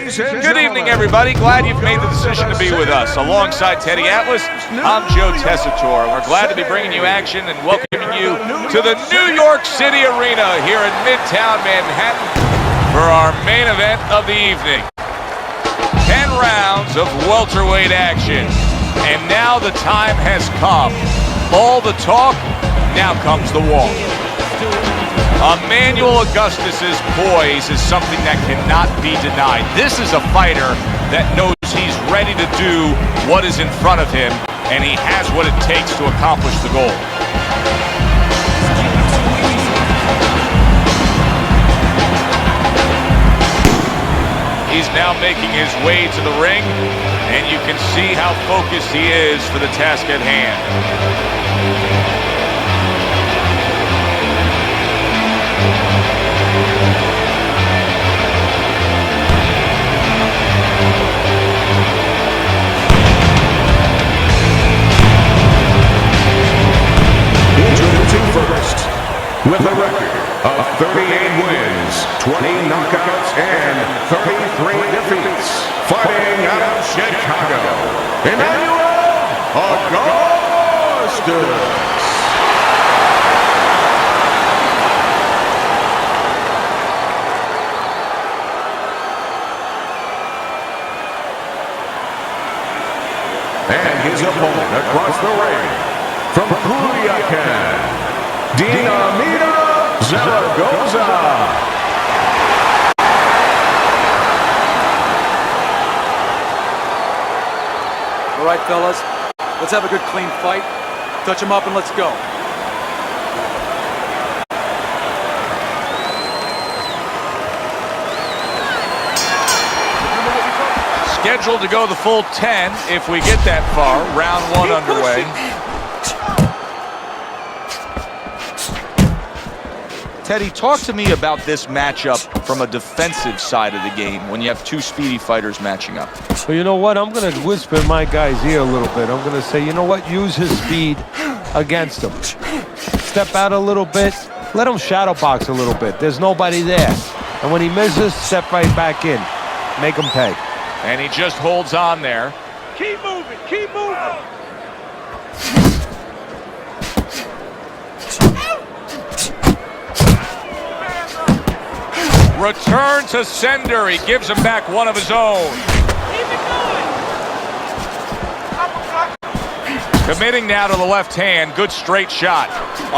Good evening, everybody. Glad you've made the decision to be with us. Alongside Teddy Atlas, I'm Joe Tessitore. We're glad to be bringing you action and welcoming you to the New York City Arena here in Midtown Manhattan for our main event of the evening. 10 rounds of welterweight action. And now the time has come. All the talk, now comes the walk. Emmanuel Augustus's poise is something that cannot be denied. This is a fighter that knows he's ready to do what is in front of him, and he has what it takes to accomplish the goal. He's now making his way to the ring, and you can see how focused he is for the task at hand. First, with a record of 38 wins, 20 knockouts, and 33 defeats, fighting out of Chicago, Emmanuel Augustus. And his opponent across the ring, from Julian Zaragoza. All right, fellas, let's have a good clean fight. Touch him up and let's go. Scheduled to go the full 10 if we get that far. Round one underway. Teddy, talk to me about this matchup from a defensive side of the game when you have two speedy fighters matching up. Well, you know what? I'm going to whisper in my guy's ear a little bit. I'm going to say, you know what? Use his speed against him. Step out a little bit. Let him shadow box a little bit. There's nobody there. And when he misses, step right back in. Make him pay. And he just holds on there. Keep moving. Keep moving. Return to sender. He gives him back one of his own. Keep it going. Committing now to the left hand. Good straight shot.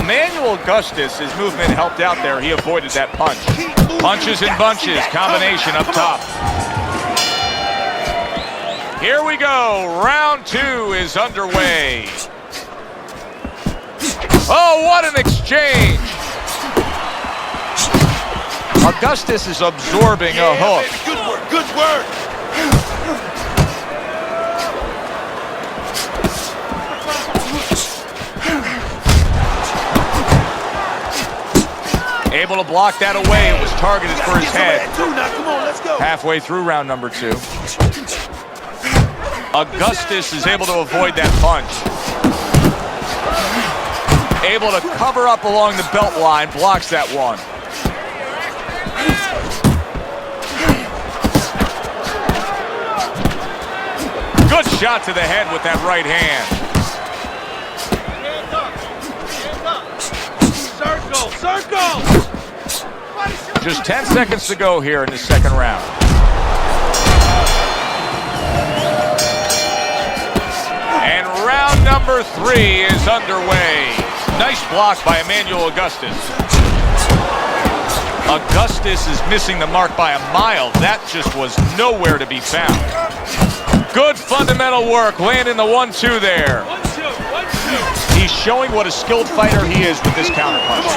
Emmanuel Augustus, his movement helped out there. He avoided that punch. Punches and bunches. Combination up top. Here we go. Round two is underway. Oh, what an exchange. Augustus is absorbing a hook. Baby, good work, good work. Able to block that away. It was targeted for his head. Now, come on, let's go. Halfway through round number two. Augustus is able to avoid that punch. Able to cover up along the belt line. Blocks that one. Good shot to the head with that right hand. Circle, circle. Just 10 seconds to go here in the second round. And round number three is underway. Nice block by Emmanuel Augustus. Augustus is missing the mark by a mile. That just was nowhere to be found. Good fundamental work, landing the 1-2 there. 1-2, 1-2. He's showing what a skilled fighter he is with this counterpunch.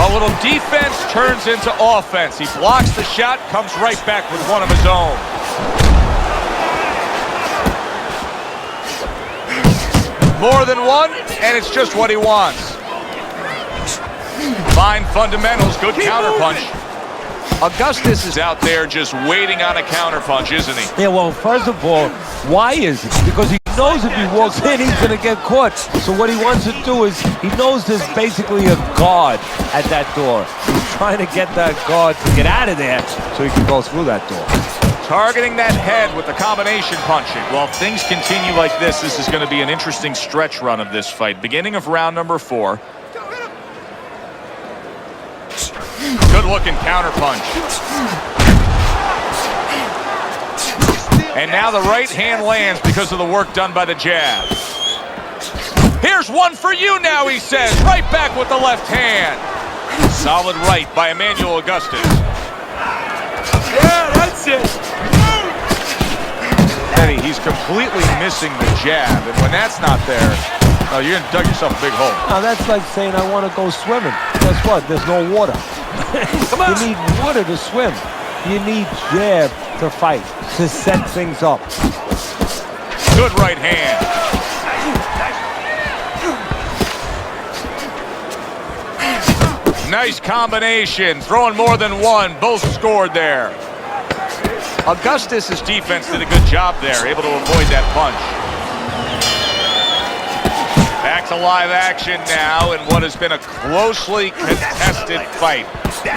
A little defense turns into offense. He blocks the shot, comes right back with one of his own. More than one, and it's just what he wants. Fine fundamentals, good counterpunch. Augustus is out there just waiting on a counterpunch, isn't he? Yeah, well, first of all, why is it? Because he knows if he walks in, he's going to get caught. So what he wants to do is, he knows there's basically a guard at that door. He's trying to get that guard to get out of there so he can go through that door. Targeting that head with the combination punching. Well, if things continue like this is going to be an interesting stretch run of this fight. Beginning of round number 4. Good looking counter punch. And now the right hand lands because of the work done by the jab. Here's one for you now, he says. Right back with the left hand. Solid right by Emmanuel Augustus. Yeah, that's it. Eddie, he's completely missing the jab, and when that's not there, oh, you're gonna dug yourself a big hole. Now that's like saying I want to go swimming. Guess what? There's no water. You need water to swim. You need jab to fight, to set things up. Good right hand. Nice combination, throwing more than one, both scored there. Augustus' defense did a good job there, able to avoid that punch. Back to live action now in what has been a closely contested fight.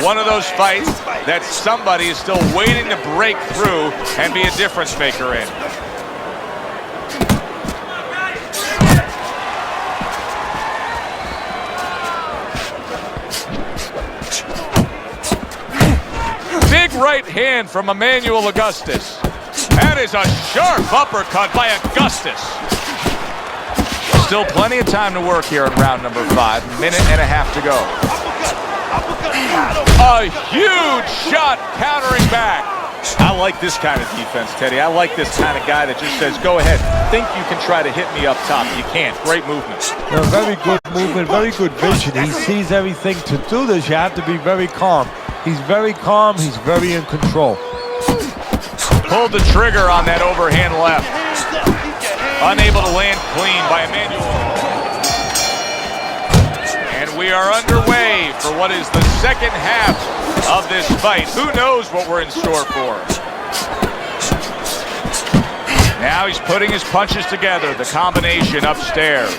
One of those fights that somebody is still waiting to break through and be a difference maker in. Big right hand from Emmanuel Augustus. That is a sharp uppercut by Augustus. Still plenty of time to work here in round number 5. Minute and a half to go. A huge shot countering back. I like this kind of defense, Teddy. I like this kind of guy that just says, go ahead, think you can try to hit me up top. You can't. Great movement. Very good movement, very good vision. He sees everything. To do this, you have to be very calm. He's very calm. He's very in control. Pulled the trigger on that overhand left. Unable to land clean by Emmanuel. And we are underway for what is the second half of this fight. Who knows what we're in store for? Now he's putting his punches together. The combination upstairs.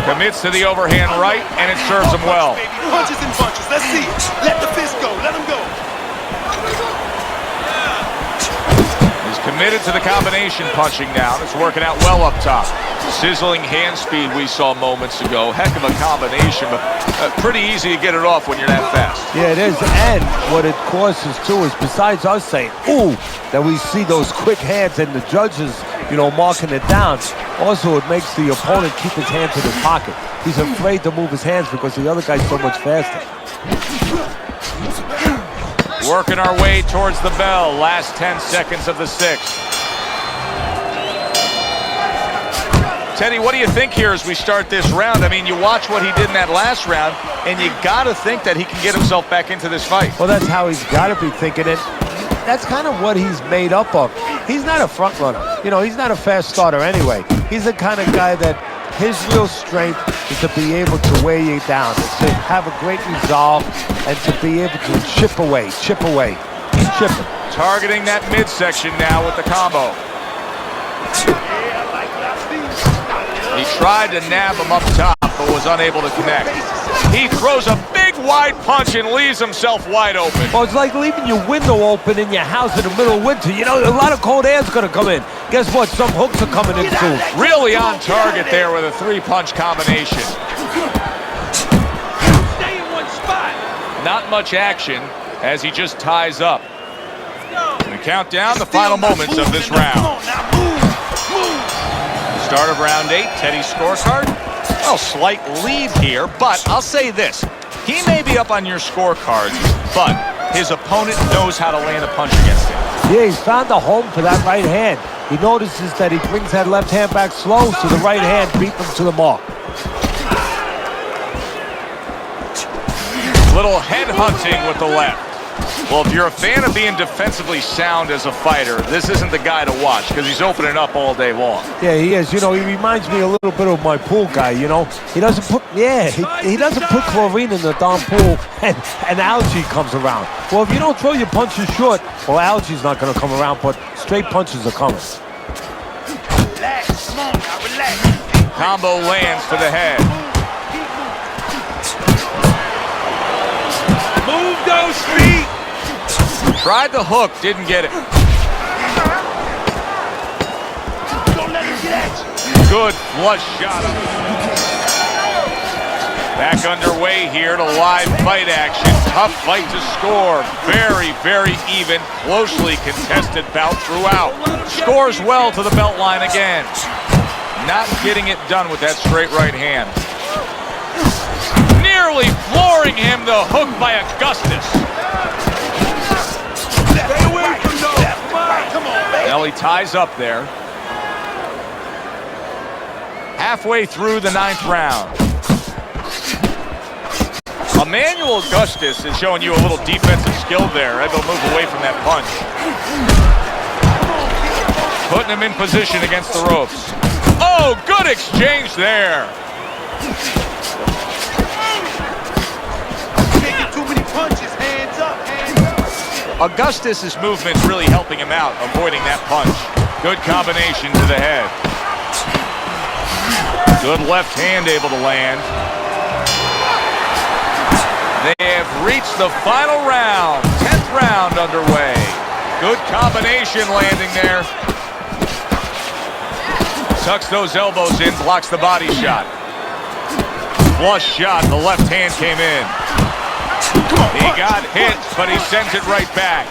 Commits to the overhand right, and it serves him well. Punches and bunches. Let's see it. Let the fist go. Let him go. He's committed to the combination punching now. It's working out well up top. Sizzling hand speed we saw moments ago. Heck of a combination, but pretty easy to get it off when you're that fast. Yeah, it is. And what it causes too is, besides us saying, ooh, that we see those quick hands and the judges, marking it down, also it makes the opponent keep his hands in his pocket. He's afraid to move his hands because the other guy's so much faster. Working our way towards the bell. Last 10 seconds of the 6th. Teddy, what do you think here as we start this round? I mean, you watch what he did in that last round, and you got to think that he can get himself back into this fight. Well, that's how he's got to be thinking it. That's kind of what he's made up of. He's not a front runner. He's not a fast starter anyway. He's the kind of guy that his real strength is to be able to weigh you down, to have a great resolve, and to be able to chip away. He's chipping. Targeting that midsection now with the combo. He tried to nab him up top, but was unable to connect. He throws a big wide punch and leaves himself wide open. Well, it's like leaving your window open in your house in the middle of winter. A lot of cold air's going to come in. Guess what? Some hooks are coming in soon. Really on target there with a 3-punch combination. Stay in one spot. Not much action as he just ties up. And count down the final moments of this round. Come on now, move. Start of round 8, Teddy's scorecard. Well, slight lead here, but I'll say this. He may be up on your scorecards, but his opponent knows how to land a punch against him. Yeah, he's found a home for that right hand. He notices that he brings that left hand back slow, so the right hand beat him to the mark. Little head hunting with the left. Well, if you're a fan of being defensively sound as a fighter, this isn't the guy to watch because he's opening up all day long. Yeah, he is. He reminds me a little bit of my pool guy, He doesn't put, he doesn't put chlorine in the darn pool and algae comes around. Well, if you don't throw your punches short, well, algae's not going to come around, but straight punches are coming. Relax. Come on now, relax. Combo lands to the head. Move those feet. Tried the hook, didn't get it. Don't let him get at you. Good flush shot. Back underway here to live fight action. Tough fight to score. Very, very even, closely contested bout throughout. Scores well to the belt line again. Not getting it done with that straight right hand. Nearly flooring him, the hook by Augustus. Stay away from those. Come on, baby. Now he ties up there. Halfway through the 9th round. Emmanuel Augustus is showing you a little defensive skill there. Able to move away from that punch. Putting him in position against the ropes. Oh, good exchange there. Taking too many punches. Hands up, hands up. Augustus's movement's really helping him out, avoiding that punch. Good combination to the head. Good left hand able to land. They have reached the final round. 10th round underway. Good combination landing there. Tucks those elbows in, blocks the body shot. Flush shot, the left hand came in. He got hit, but he sends it right back.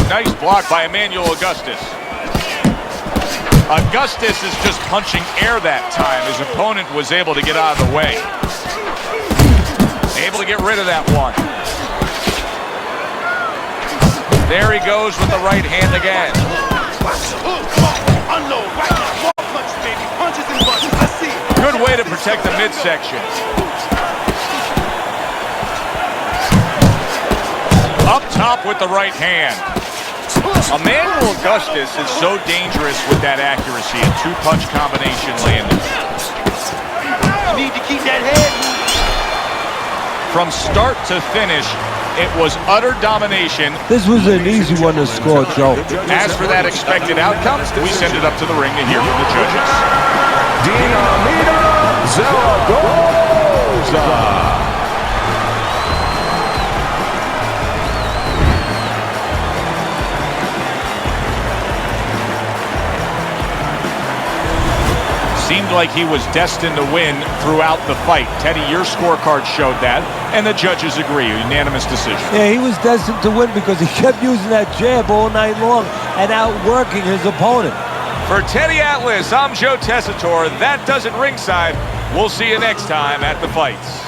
Nice block by Emmanuel Augustus. Augustus is just punching air that time. His opponent was able to get out of the way. Able to get rid of that one. There he goes with the right hand again. Unload right now. More punches, baby. Punches and bunches. Let's see it. Good way to protect the midsection. Up top with the right hand. Emmanuel Augustus is so dangerous with that accuracy. A two-punch combination landing. You need to keep that head moving. From start to finish, it was utter domination. This was an easy one to score, Joe. As for that expected outcome, we send it up to the ring to hear from the judges. Unanimous Zaragoza. Seemed like he was destined to win throughout the fight. Teddy, your scorecard showed that, and the judges agree. Unanimous decision. Yeah, he was destined to win because he kept using that jab all night long and outworking his opponent. For Teddy Atlas, I'm Joe Tessitore. That does it ringside. We'll see you next time at the fights.